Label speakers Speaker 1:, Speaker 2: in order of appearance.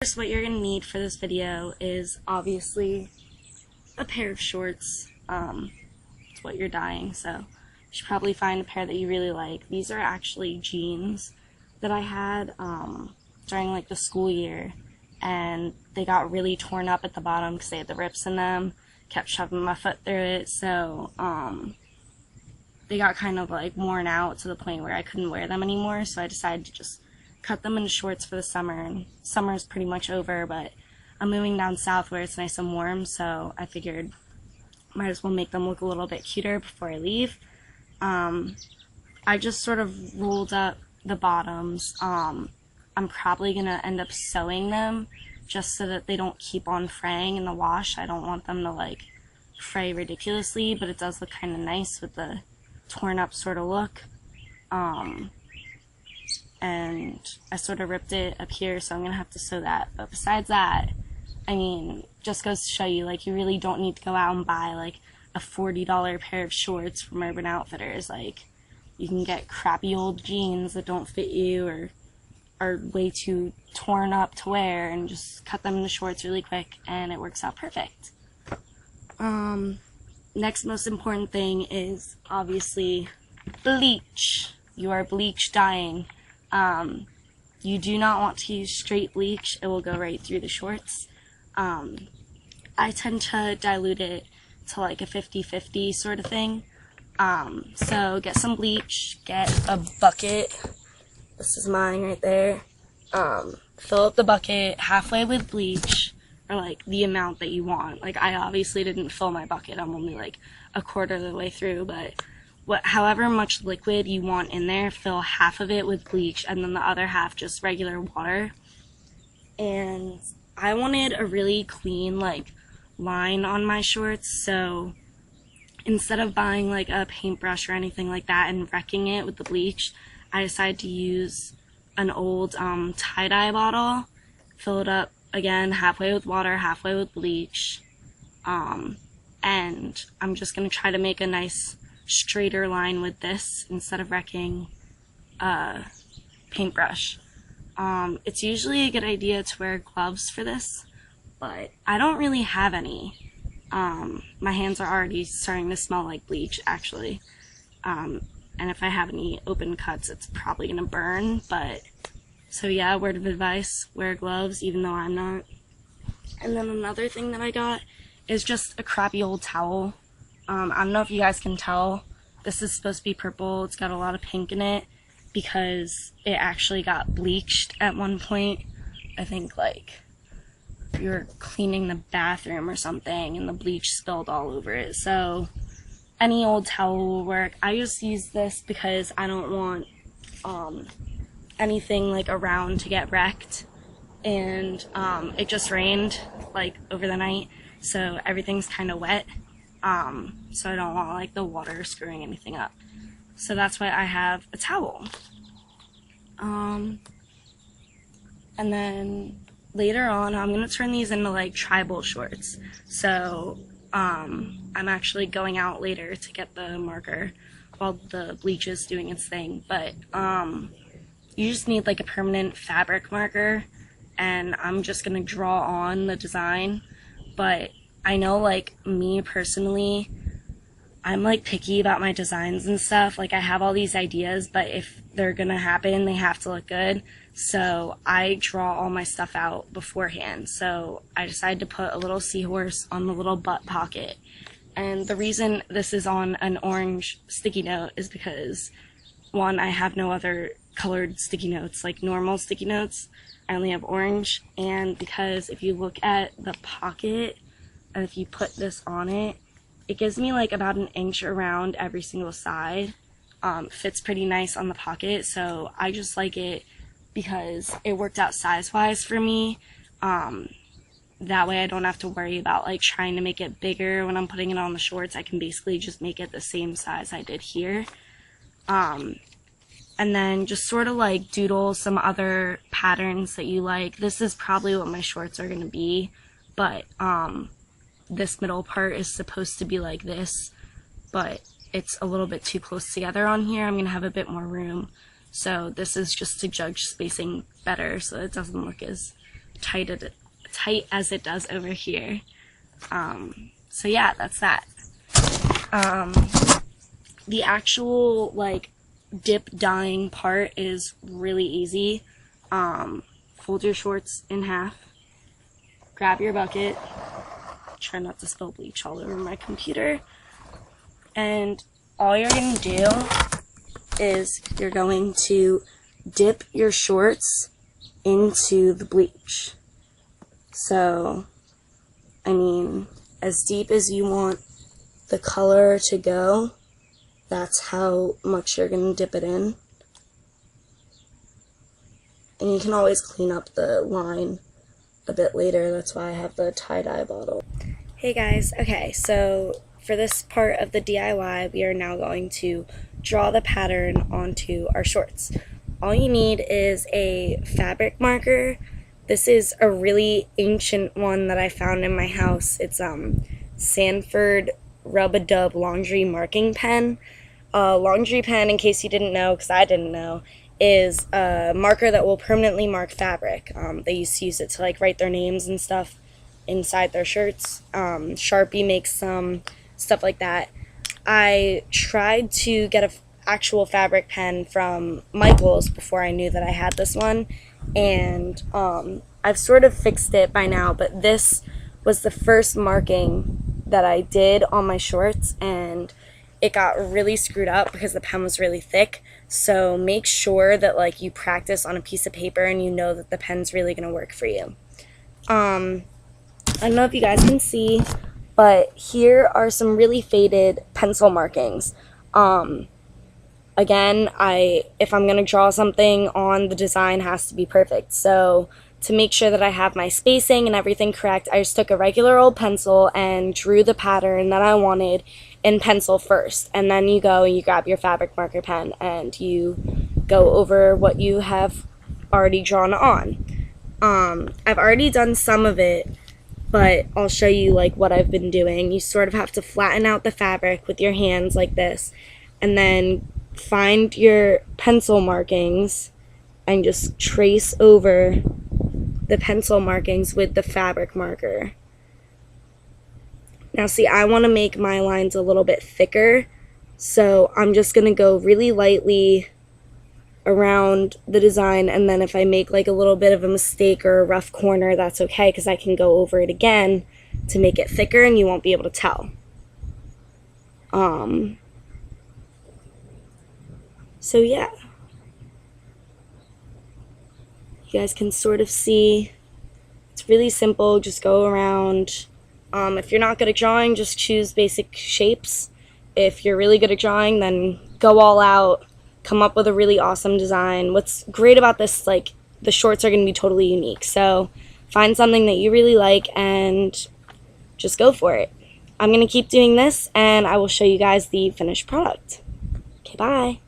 Speaker 1: First, what you're going to need for this video is obviously a pair of shorts. It's what you're dyeing, so you should probably find a pair that you really like. These are actually jeans that I had during like the school year, and they got really torn up at the bottom because they had the rips in them. Kept shoving my foot through it, so they got kind of like worn out to the point where I couldn't wear them anymore, so I decided to just cut them into shorts for the summer. And summer is pretty much over, but I'm moving down south where it's nice and warm, so I figured might as well make them look a little bit cuter before I leave. I just sort of rolled up the bottoms. I'm probably going to end up sewing them just so that they don't keep on fraying in the wash. I don't want them to like fray ridiculously, but it does look kind of nice with the torn up sort of look. And I sort of ripped it up here, so I'm going to have to sew that. But besides that, I mean, just goes to show you, like, you really don't need to go out and buy, like, a $40 pair of shorts from Urban Outfitters. Like, you can get crappy old jeans that don't fit you or are way too torn up to wear and just cut them into shorts really quick, and it works out perfect. Next most important thing is, obviously, bleach. You are bleach dyeing. You do not want to use straight bleach. It will go right through the shorts. I tend to dilute it to like a 50-50 sort of thing. So get some bleach, get a bucket. This is mine right there. Fill up the bucket halfway with bleach, or like the amount that you want. Like, I obviously didn't fill my bucket. I'm only like a quarter of the way through, but however much liquid you want in there, fill half of it with bleach and then the other half just regular water. And I wanted a really clean like line on my shorts, so instead of buying like a paintbrush or anything like that and wrecking it with the bleach, I decided to use an old tie-dye bottle, fill it up again halfway with water, halfway with bleach, and I'm just going to try to make a nice straighter line with this instead of wrecking a paintbrush. It's usually a good idea to wear gloves for this, but I don't really have any. My hands are already starting to smell like bleach, actually. And if I have any open cuts, it's probably gonna burn, but so yeah, word of advice, wear gloves even though I'm not. And then another thing that I got is just a crappy old towel. I don't know if you guys can tell, this is supposed to be purple. It's got a lot of pink in it because it actually got bleached at one point. I think like you were cleaning the bathroom or something and the bleach spilled all over it. So any old towel will work. I just use this because I don't want anything like around to get wrecked. And it just rained like over the night, so everything's kind of wet. So I don't want like the water screwing anything up. So that's why I have a towel. And then later on, I'm going to turn these into like tribal shorts. So I'm actually going out later to get the marker while the bleach is doing its thing. But you just need like a permanent fabric marker, and I'm just going to draw on the design. But I know, like, me personally, I'm, like, picky about my designs and stuff. Like, I have all these ideas, but if they're gonna happen, they have to look good. So I draw all my stuff out beforehand. So I decided to put a little seahorse on the little butt pocket. And the reason this is on an orange sticky note is because, one, I have no other colored sticky notes, like normal sticky notes. I only have orange. And because if you look at the pocket, and if you put this on it, it gives me like about an inch around every single side. Fits pretty nice on the pocket, so I just like it because it worked out size-wise for me. That way I don't have to worry about like trying to make it bigger when I'm putting it on the shorts. I can basically just make it the same size I did here. And then just sort of like doodle some other patterns that you like. This is probably what my shorts are gonna be, but this middle part is supposed to be like this, but it's a little bit too close together on here. I'm gonna have a bit more room, so this is just to judge spacing better so it doesn't look as tight as it does over here. So yeah, that's that. The actual like dip dyeing part is really easy. Fold your shorts in half, grab your bucket, try not to spill bleach all over my computer, and all you're going to do is you're going to dip your shorts into the bleach. So, I mean, as deep as you want the color to go, that's how much you're going to dip it in. And you can always clean up the line a bit later. That's why I have the tie-dye bottle. Hey guys, okay, so for this part of the DIY, we are now going to draw the pattern onto our shorts. All you need is a fabric marker. This is a really ancient one that I found in my house. It's Sanford Rub-a-Dub laundry marking pen. Laundry pen, in case you didn't know, because I didn't know, is a marker that will permanently mark fabric. They used to use it to like write their names and stuff inside their shirts. Sharpie makes some, stuff like that. I tried to get an actual fabric pen from Michael's before I knew that I had this one, and I've sort of fixed it by now, but this was the first marking that I did on my shorts, and it got really screwed up because the pen was really thick. So make sure that like you practice on a piece of paper and you know that the pen's really going to work for you. I don't know if you guys can see, but here are some really faded pencil markings. Again, if I'm going to draw something on, the design has to be perfect. So to make sure that I have my spacing and everything correct, I just took a regular old pencil and drew the pattern that I wanted in pencil first. And then you go and you grab your fabric marker pen and you go over what you have already drawn on. I've already done some of it, but I'll show you like what I've been doing. You sort of have to flatten out the fabric with your hands like this, and then find your pencil markings and just trace over the pencil markings with the fabric marker. Now see, I want to make my lines a little bit thicker, so I'm just going to go really lightly around the design, and then if I make like a little bit of a mistake or a rough corner, that's okay, because I can go over it again to make it thicker and you won't be able to tell. So yeah, you guys can sort of see it's really simple. Just go around. If you're not good at drawing, just choose basic shapes. If you're really good at drawing, then go all out, come up with a really awesome design. What's great about this, like, the shorts are going to be totally unique, so find something that you really like and just go for it. I'm going to keep doing this, and I will show you guys the finished product. Okay, bye.